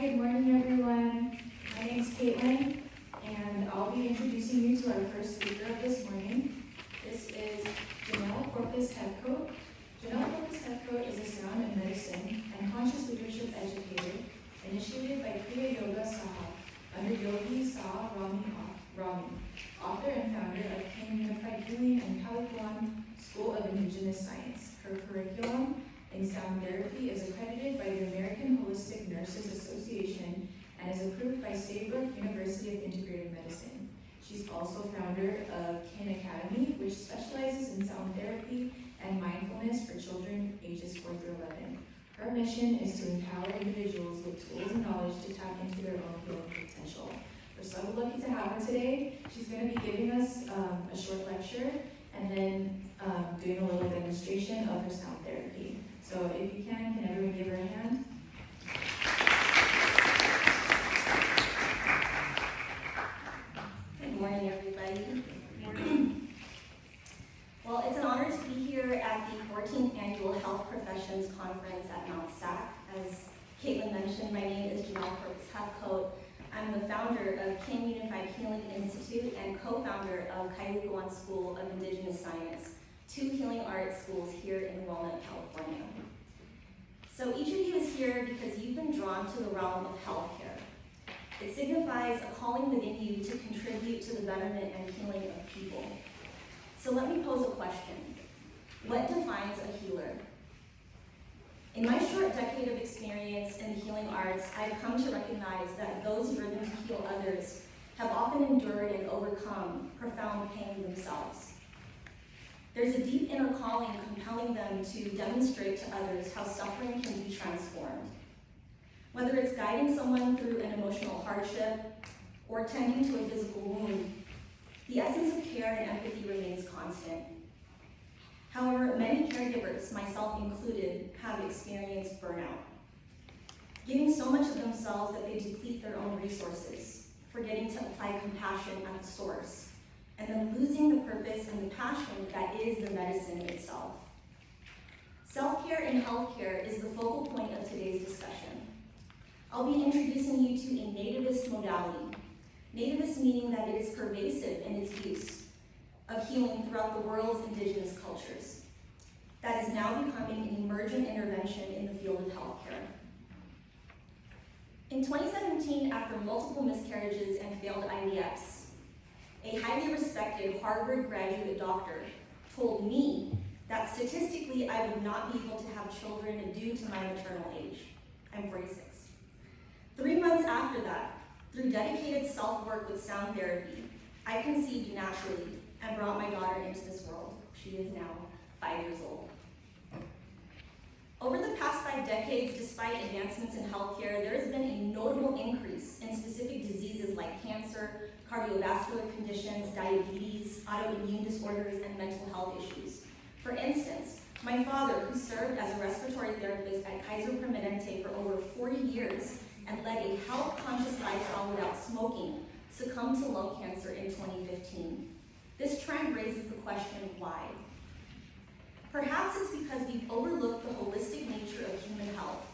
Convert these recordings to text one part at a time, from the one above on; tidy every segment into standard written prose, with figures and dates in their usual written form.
good morning everyone. My name is Caitlin, and I'll be introducing you to our first speaker of this morning. This is Janelle Corpuz Hethcoat. Janelle Corpuz Hethcoat is a sound in medicine and conscious leadership educator initiated by Kriya Yoga Saha under Yogi Saha Rami, author and founder of King Unified Healing and Hethcoat School of Indigenous Science. Her curriculum in sound therapy is accredited by the American Holistic Nurses Association and is approved by Saybrook University of Integrative Medicine. She's also founder of Kin Academy, which specializes in sound therapy and mindfulness for children ages 4 through 11. Her mission is to empower individuals with tools and knowledge to tap into their own healing potential. We're so lucky to have her today. She's going to be giving us a short lecture and then doing a little demonstration of her sound therapy. So if you can everyone give her a hand? Good morning, everybody. Good morning. Well, it's an honor to be here at the 14th Annual Health Professions Conference at SAC. As Caitlin mentioned, my name is Janelle Corpuz Hethcoat. I'm the founder of Kin Unified Healing Institute and co-founder of Hethcoat School of Indigenous Science, 2 healing arts schools here in Walnut, California. So each of you is here because you've been drawn to the realm of healthcare. It signifies a calling within you to contribute to the betterment and healing of people. So let me pose a question. What defines a healer? In my short decade of experience in the healing arts, I've come to recognize that those driven to heal others have often endured and overcome profound pain themselves. There's a deep inner calling compelling them to demonstrate to others how suffering can be transformed. Whether it's guiding someone through an emotional hardship or tending to a physical wound, the essence of care and empathy remains constant. However, many caregivers, myself included, have experienced burnout, giving so much of themselves that they deplete their own resources, forgetting to apply compassion at the source, and then losing the purpose and the passion that is the medicine itself. Self-care in healthcare is the focal point of today's discussion. I'll be introducing you to a nativist modality. Nativist meaning that it is pervasive in its use of healing throughout the world's indigenous cultures. That is now becoming an emergent intervention in the field of healthcare. In 2017, after multiple miscarriages and failed IVFs, a highly respected Harvard graduate doctor told me that statistically I would not be able to have children due to my maternal age. I'm 46. 3 months after that, through dedicated self-work with sound therapy, I conceived naturally and brought my daughter into this world. She is now 5 years old. Over the past 5 decades, despite advancements in healthcare, there has been a notable increase in specific diseases like cancer, cardiovascular conditions, diabetes, autoimmune disorders, and mental health issues. For instance, my father, who served as a respiratory therapist at Kaiser Permanente for over 40 years and led a health-conscious lifestyle without smoking, succumbed to lung cancer in 2015. This trend raises the question, why? Perhaps it's because we've overlooked the holistic nature of human health.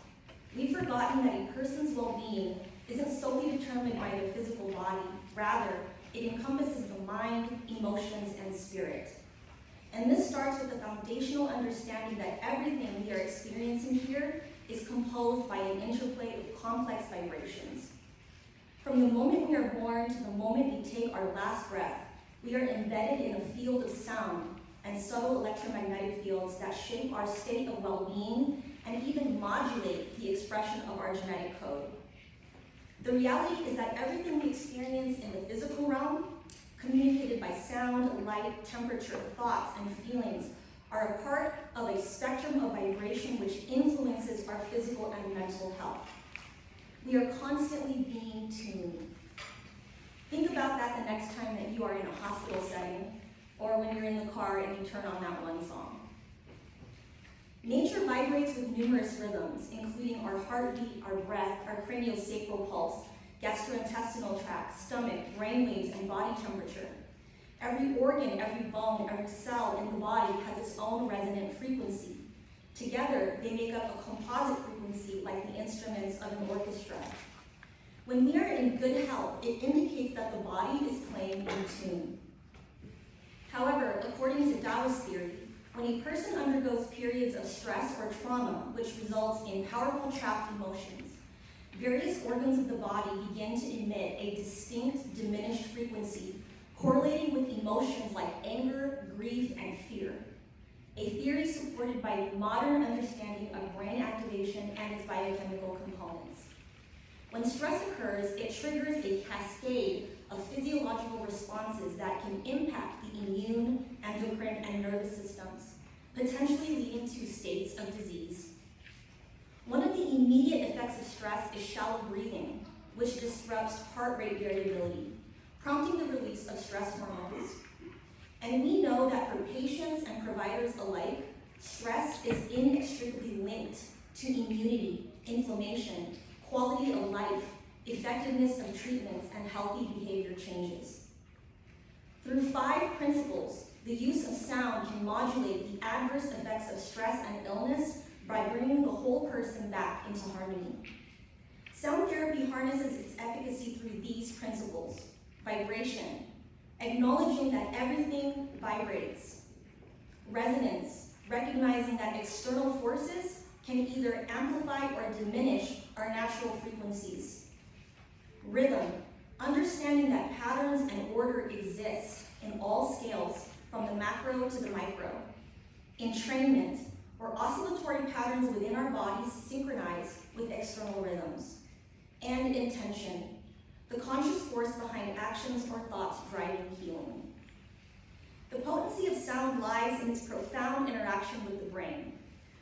We've forgotten that a person's well-being isn't solely determined by their physical body. Rather, it encompasses the mind, emotions, and spirit. And this starts with the foundational understanding that everything we are experiencing here is composed by an interplay of complex vibrations. From the moment we are born to the moment we take our last breath, we are embedded in a field of sound and subtle electromagnetic fields that shape our state of well-being and even modulate the expression of our genetic code. The reality is that everything we experience in the physical realm, communicated by sound, light, temperature, thoughts, and feelings, are a part of a spectrum of vibration which influences our physical and mental health. We are constantly being tuned. Think about that the next time that you are in a hospital setting or when you're in the car and you turn on that one song. Nature vibrates with numerous rhythms, including our heartbeat, our breath, our craniosacral pulse, gastrointestinal tract, stomach, brainwaves, and body temperature. Every organ, every bone, every cell in the body has its own resonant frequency. Together, they make up a composite frequency like the instruments of an orchestra. When we are in good health, it indicates that the body is playing in tune. However, according to Taoist theory, when a person undergoes periods of stress or trauma, which results in powerful trapped emotions, various organs of the body begin to emit a distinct diminished frequency correlating with emotions like anger, grief, and fear. A theory supported by the modern understanding of brain activation and its biochemical components. When stress occurs, it triggers a cascade of physiological responses that can impact the immune, endocrine, and nervous systems, potentially leading to states of disease. One of the immediate effects of stress is shallow breathing, which disrupts heart rate variability, prompting the release of stress hormones. And we know that for patients and providers alike, stress is inextricably linked to immunity, inflammation, quality of life, effectiveness of treatments, and healthy behavior changes. Through 5 principles, the use of sound can modulate the adverse effects of stress and illness by bringing the whole person back into harmony. Sound therapy harnesses its efficacy through these principles: vibration, acknowledging that everything vibrates; resonance, recognizing that external forces can either amplify or diminish our natural frequencies; rhythm, understanding that patterns and order exist in all scales, from the macro to the micro; entrainment, where oscillatory patterns within our bodies synchronize with external rhythms; and intention, the conscious force behind actions or thoughts driving healing. The potency of sound lies in its profound interaction with the brain.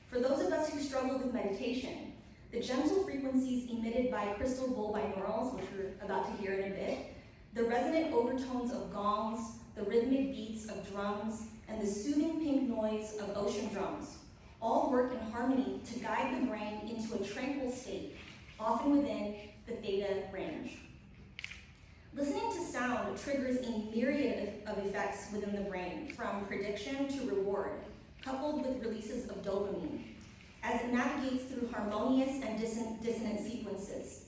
For those of us who struggle with meditation, the gentle frequencies emitted by crystal bowl binaurals, which we're about to hear in a bit, the resonant overtones of gongs, the rhythmic beats of drums, and the soothing pink noise of ocean drums all work in harmony to guide the brain into a tranquil state, often within the theta range. Listening to sound triggers a myriad of effects within the brain, from prediction to reward, coupled with releases of dopamine, as it navigates through harmonious and dissonant sequences.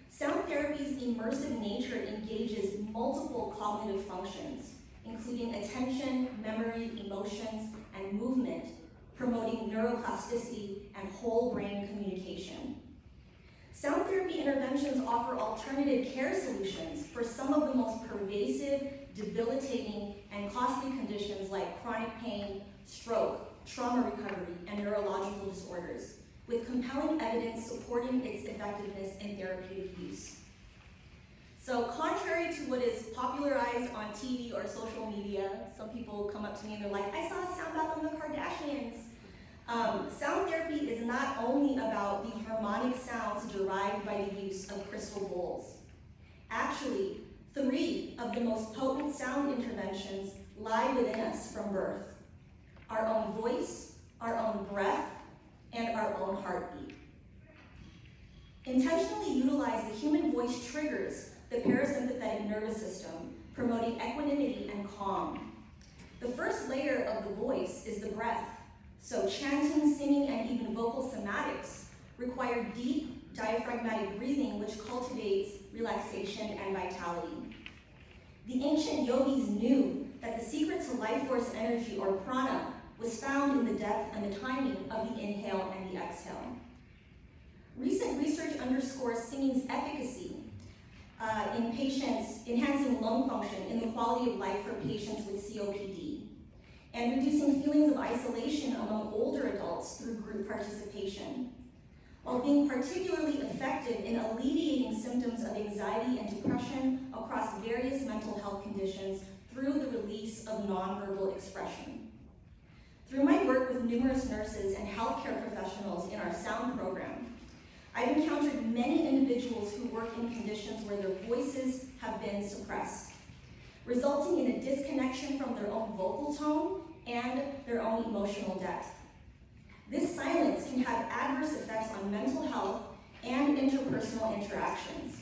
Sound therapy's immersive nature engages multiple cognitive functions, including attention, memory, emotions, and movement, promoting neuroplasticity and whole brain communication. Sound therapy interventions offer alternative care solutions for some of the most pervasive, debilitating, and costly conditions like chronic pain, stroke, trauma recovery, and neurological disorders, with compelling evidence supporting its effectiveness in therapeutic use. So contrary to what is popularized on TV or social media, some people come up to me and they're like, I saw a sound bath on the Kardashians. Sound therapy is not only about the harmonic sounds derived by the use of crystal bowls. Actually, 3 of the most potent sound interventions lie within us from birth: our own voice, our own breath, and our own heartbeat. Intentionally utilize the human voice triggers the parasympathetic nervous system, promoting equanimity and calm. The first layer of the voice is the breath. So chanting, singing, and even vocal somatics require deep diaphragmatic breathing, which cultivates relaxation and vitality. The ancient yogis knew that the secret to life force energy, or prana, was found in the depth and the timing of the inhale and the exhale. Recent research underscores singing's efficacy in patients, enhancing lung function in the quality of life for patients with COPD, and reducing feelings of isolation among older adults through group participation, while being particularly effective in alleviating symptoms of anxiety and depression across various mental health conditions through the release of nonverbal expression. Through my work with numerous nurses and healthcare professionals in our sound program, I've encountered many individuals who work in conditions where their voices have been suppressed, resulting in a disconnection from their own vocal tone and their own emotional depth. This silence can have adverse effects on mental health and interpersonal interactions.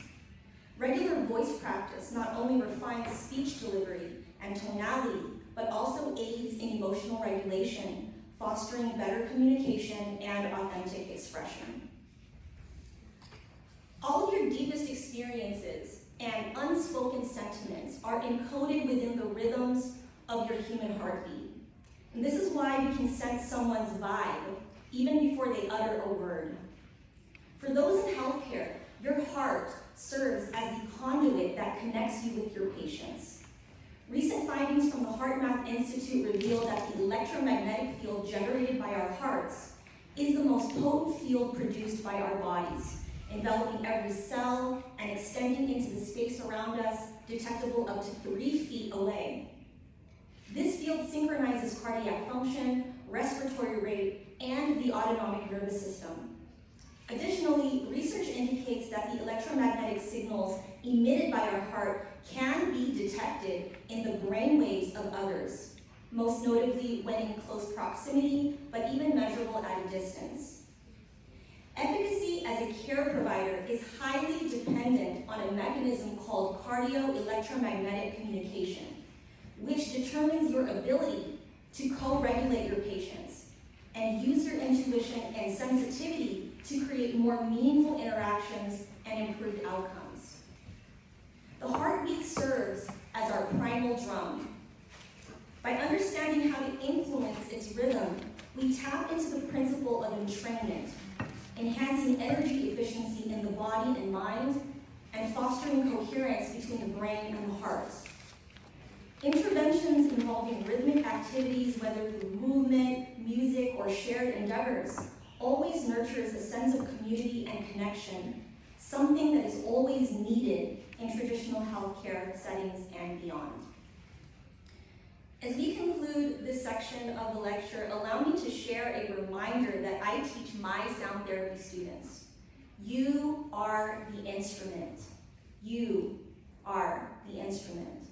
Regular voice practice not only refines speech delivery and tonality, but also aids in emotional regulation, fostering better communication and authentic expression. All of your deepest experiences experiences, and unspoken sentiments are encoded within the rhythms of your human heartbeat. And this is why you can sense someone's vibe even before they utter a word. For those in healthcare, your heart serves as the conduit that connects you with your patients. Recent findings from the HeartMath Institute reveal that the electromagnetic field generated by our hearts is the most potent field produced by our bodies, enveloping every cell and extending into the space around us, detectable up to 3 feet away. This field synchronizes cardiac function, respiratory rate, and the autonomic nervous system. Additionally, research indicates that the electromagnetic signals emitted by our heart can be detected in the brain waves of others, most notably when in close proximity, but even measurable at a distance. Efficacy as a care provider is highly dependent on a mechanism called cardio-electromagnetic communication, which determines your ability to co-regulate your patients and use your intuition and sensitivity to create more meaningful interactions and improved outcomes. The heartbeat serves as our primal drum. By understanding how to influence its rhythm, we tap into the principle of entrainment, enhancing energy efficiency in the body and mind, and fostering coherence between the brain and the heart. Interventions involving rhythmic activities, whether through movement, music, or shared endeavors, always nurtures a sense of community and connection, something that is always needed in traditional healthcare settings and beyond. As we conclude this section of the lecture, allow me to share a reminder that I teach my sound therapy students. You are the instrument. You are the instrument.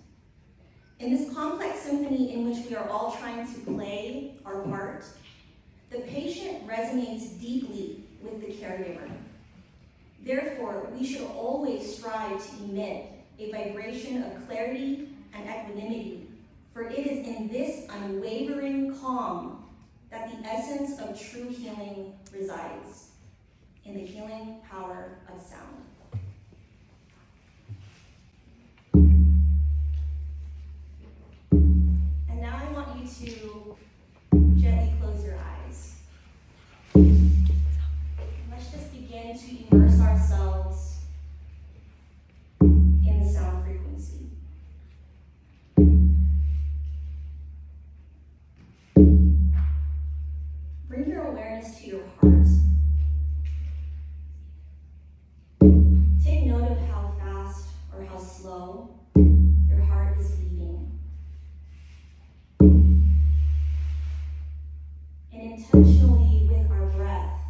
In this complex symphony in which we are all trying to play our part, the patient resonates deeply with the caregiver. Therefore, we should always strive to emit a vibration of clarity and equanimity, for it is in this unwavering calm that the essence of true healing resides, in the healing power of sound. And now I want you to gently close your eyes. Let's just begin to immerse ourselves in the sound frequency. Bring your awareness to your heart. Take note of how fast or how slow your heart is beating. And intentionally, with our breath,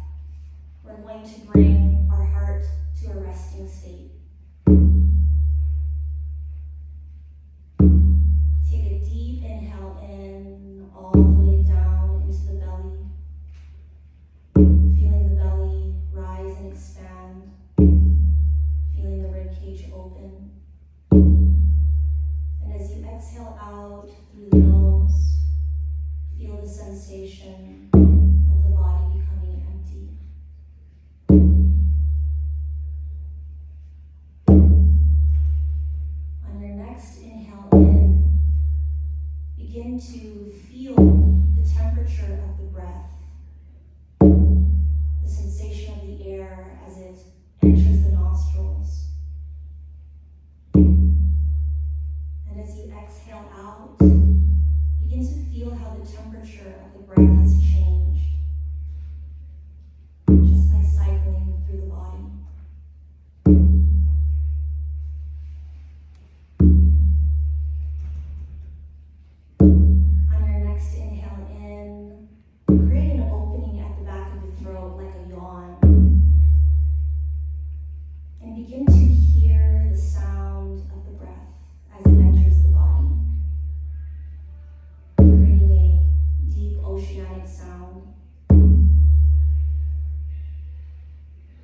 we're going to bring our heart to a resting state. Take a deep inhale in, all the way down into the belly. Feeling the belly rise and expand. Feeling the ribcage open. And as you exhale out through the nose, feel the sensation of the body becoming empty. On your next inhale in, begin to feel the temperature of the breath, the sensation of the air as it enters the nostrils. And as you exhale out, begin to feel how the temperature of the breath has changed, just by cycling through the body. On your next inhale in, create an opening at the back of the throat like a yawn. And begin to hear the sound of the breath as it enters the body, creating a deep oceanic sound.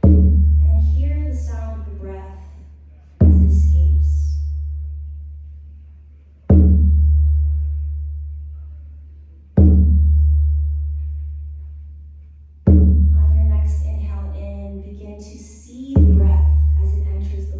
And hear the sound of the breath as it escapes. On your next inhale in, begin to see the breath as it enters the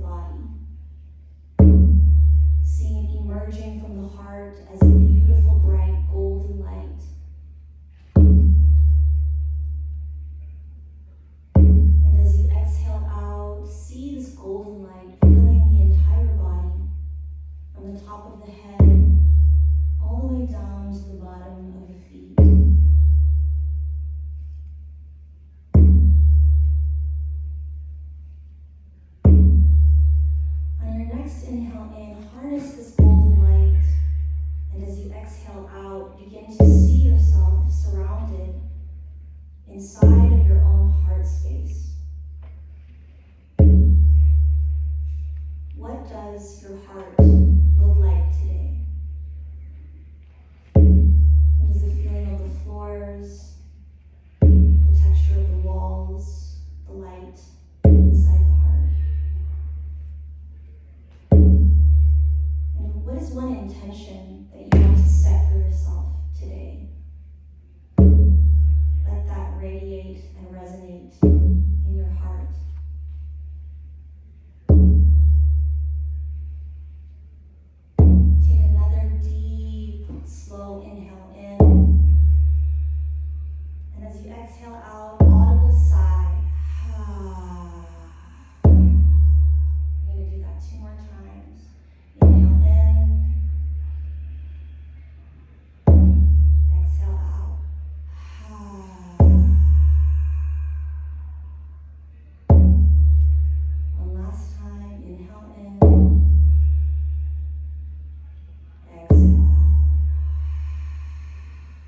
next inhale in, harness this golden light. And as you exhale out, begin to see yourself surrounded inside of your own heart space. What does your heart look like today? What is the feeling of the floors, the texture of the walls, the light inside the heart? And what is one intention that you want to set for yourself today? Let that radiate and resonate in your heart. Take another deep, slow inhale in. And as you exhale out, audible sigh.